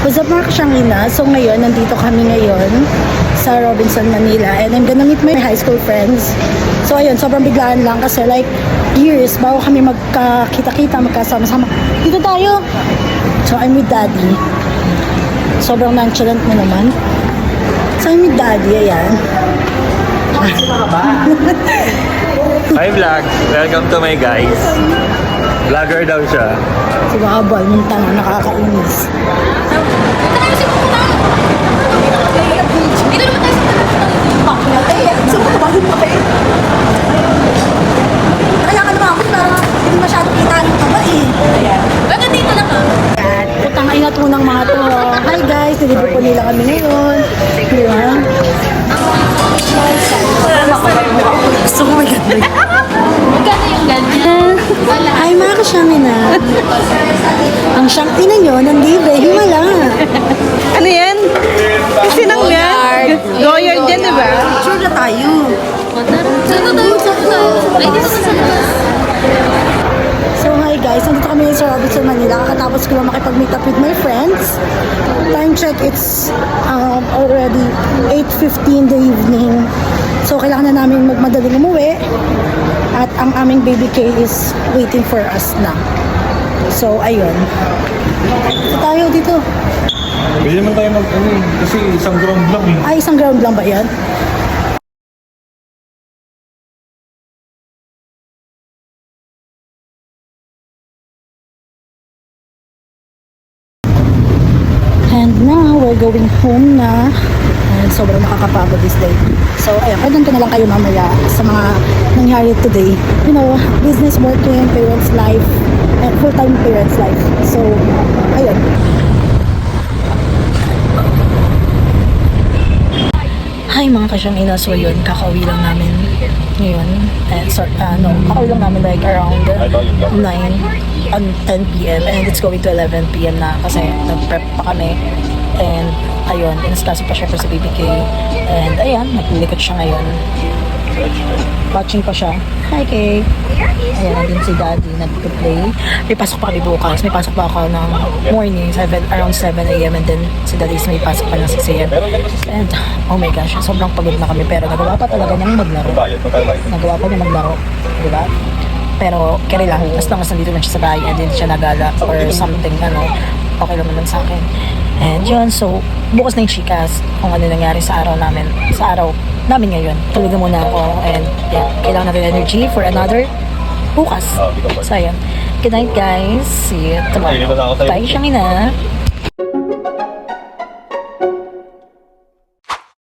What's up mga kasyangina? So ngayon, nandito kami ngayon sa Robinson, Manila, and I'm gonna meet my high school friends. So ayun, sobrang biglaan lang kasi like years bago kami magkakita-kita, magkasama-sama. Dito tayo! So I'm with Daddy. Sobrang nonchalant mo naman. So I'm with Daddy, ayan. Hi vlog! Welcome to my guys. Vlogger daw siya. Si Babal, yung tanong, nakakainis. Dito naman tayo sa Pilipinas. So, bakit pa kayo? Kaya ka naman ako, parang hindi masyado kita yung taba eh. Bakit dito lang ka? Putang ina to ng mga to. Hi guys, nilibre po nila kami ngayon. Di ba? Gusto ko maganda. Magkano yung ganyan? Wala. Hi mga kasyangina. Ang siyang ina nyo, nandibe, himala. Ano yan? Kasi nang yan? Goyard yan, di ba? Sure na tayo. Saan na tayo? Saan tayo? Ay, dito sa labas. So hi guys, nandito kami sa Robinson, Manila. Kakatapos ko lang makipag-meet up with my friends. Time check, it's already 8:15 in the evening. So kailangan na namin magmadaling umuwi. At ang aming baby K is waiting for us na. So ayun. So tayo dito. Pwede naman tayo kasi isang ground lang eh. Ay, isang ground lang ba yan? And now, we're going home na. And sobrang nakakapagod this day. So, ayun, pwede ko na lang kayo mamaya sa mga nangyari today. You know, business, working, parents' life, and full-time parents' life. So, ayun. Hi mga kasyangina, so yun, kakauwi lang namin ngayon. Kakauwi lang namin like around 9 on 10 p.m. and it's going to 11 p.m. na kasi nag-prep pa kami. And ayun, instaso pa siya for sa BBK. And ayan, naglilikot siya ngayon. Watching pa siya. Hi, Kay. Ayan, nandun si Daddy, nag-play. May pasok pa kami bukas. May pasok pa ako ng morning, around 7 a.m. And then si Daddy may pasok pa ng 6 a.m. And, oh my gosh, sobrang pagod na kami. Pero nagawa pa talaga niyang maglaro. Nagawa pa niya maglaro. Diba? Pero, carry lang. As long as nandito lang siya sa bahay and hindi siya nagala or something, okay lang naman sa akin. And yun, so, bukas na yung chikas kung ano nangyari sa araw namin ngayon. Tulog na muna ako and yeah, kailangan natin energy for another bukas. So, ayun. Good night, guys. See you tomorrow. Bye, Shangina.